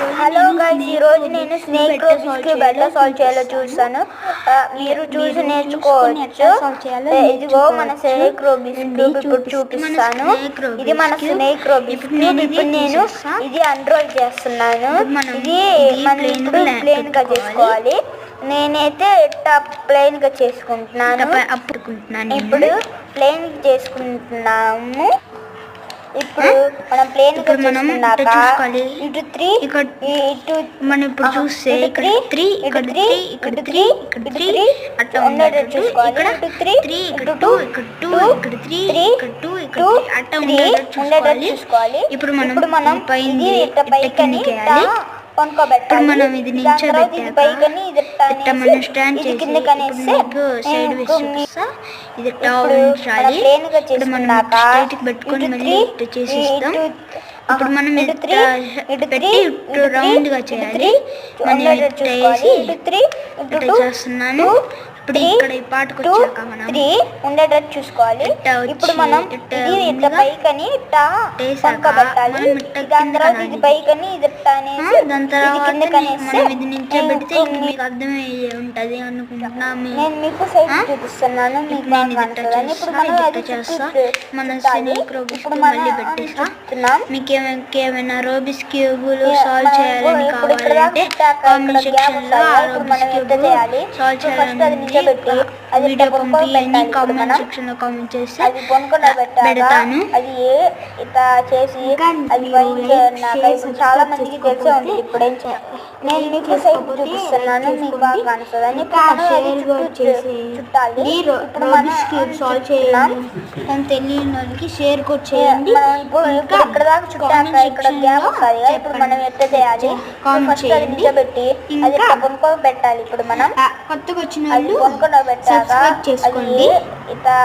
Hello guys, ఈరోజు నేను snake Rubik's ఎలా సాల్వ్ చేయాలో చూస్తాను. మీరు చూసి నేర్చుకోవచ్చు. ఇదిగో మన స్నేక్ రూబిక్స్ క్యూబ్ ఇప్పుడు చూపిస్తాను. ఇది మన స్నేక్ రూబిక్స్ క్యూబ్. ఇప్పుడు నేను ఇది అన్రోల్ చేస్తున్నాను. ఇది మనం ఇప్పుడు ప్లేన్ గా చేసుకోవాలి. నేనైతే ఇట్లా ప్లెయిన్ గా చేసుకుంటున్నాను. ఇప్పుడు ప్లెయిన్ చేసుకుంటున్నాము. ఇప్పుడు మనం ప్లేన్ గా చేసుకున్నాక ఇటు 3 ఇటు మనం ఇప్పుడు చూస్తే ఇక్కడ 3 ఇక్కడ 3 ఇక్కడ 3 ఇక్కడ 3 అట్లా ఉండేటట్టు చూసుకోవాలి. ఇటు 3 ఇక్కడ 2 ఇక్కడ 2 ఇక్కడ 3 ఇక్కడ 2 ఇక్కడ 3 అట్లా ఉండేటట్టు చూసుకోవాలి. ఇప్పుడు మనం పైన ఇట్లా పైకని కొనుక్కోబెట్టాలి. మనం ఇది నిల్చోబెట్టాక మనం స్టాండ్ చేసి సైడ్ వేసి ఇది ఉంచాలి. ఇప్పుడు మనం స్ట్రైట్ కి పెట్టుకొని మళ్ళీ ఇట్లా చేసిస్తాం. ఇప్పుడు మనం పెట్టి రౌండ్ గా చేయాలి. మనం ఇట్లా వేసి ఇట్లా చేస్తున్నాను. ఇప్పుడు ఇక్కడ ఈ పాటకు వచ్చాక మనం 3 ఉండేటట్టు చూసుకోవాలి. ఇప్పుడు మనం ఇది ఇట్లా పైకని ఇట్లా కొనుక్కోబెట్టాలి. దాని తర్వాత ఇది పైకని ఇది దాని తర్వాత మనం ఇది నిల్చోబెడితే మీకు అర్థమయ్యే ఉంటది అనుకుంటున్నాను. నేను మీకు సైడ్ చూపిస్తున్నాను. మీకు ఇప్పుడు మనం చేస్తా మన స్నేక్ రూబిక్స్ మళ్ళీ పెట్టేస్తాం. మీకు ఏమైనా రూబిక్స్ క్యూబులు సాల్వ్ చేయాలని కావాలంటే కామెంట్ సెక్షన్ లో రూబిక్స్ క్యూబ్ సాల్వ్ చేయాలని వీడియో పంపియండి. కామెంట్ సెక్షన్ లో కామెంట్ చేసి పెడతాను. అది ఇట్లా చేసి అది చాలా మందికి తెలిసే ఉంటుంది. ఇప్పుడు నేను మీకు సైడ్ చూపిస్తున్నాను. మీకు బాగా కనిపిస్తుందని చుట్టాలి. ఇప్పుడు మనం సాల్వ్ చేయాలి తెలియని వాళ్ళకి షేర్ కూడా చేయండి. ఇప్పుడు ఇక్కడ దాకా చుట్టాక ఇక్కడ గ్యాప్ వస్తుంది. ఇప్పుడు మనం ఎట్లా చేయాలి? ఫస్ట్ అది నిలబెట్టి అది కొనుక్కోబెట్టాలి. ఇప్పుడు మనం కొత్తగా వచ్చిన వాళ్ళు సబ్స్క్రైబ్ చేసుకోండి. ఇట్లా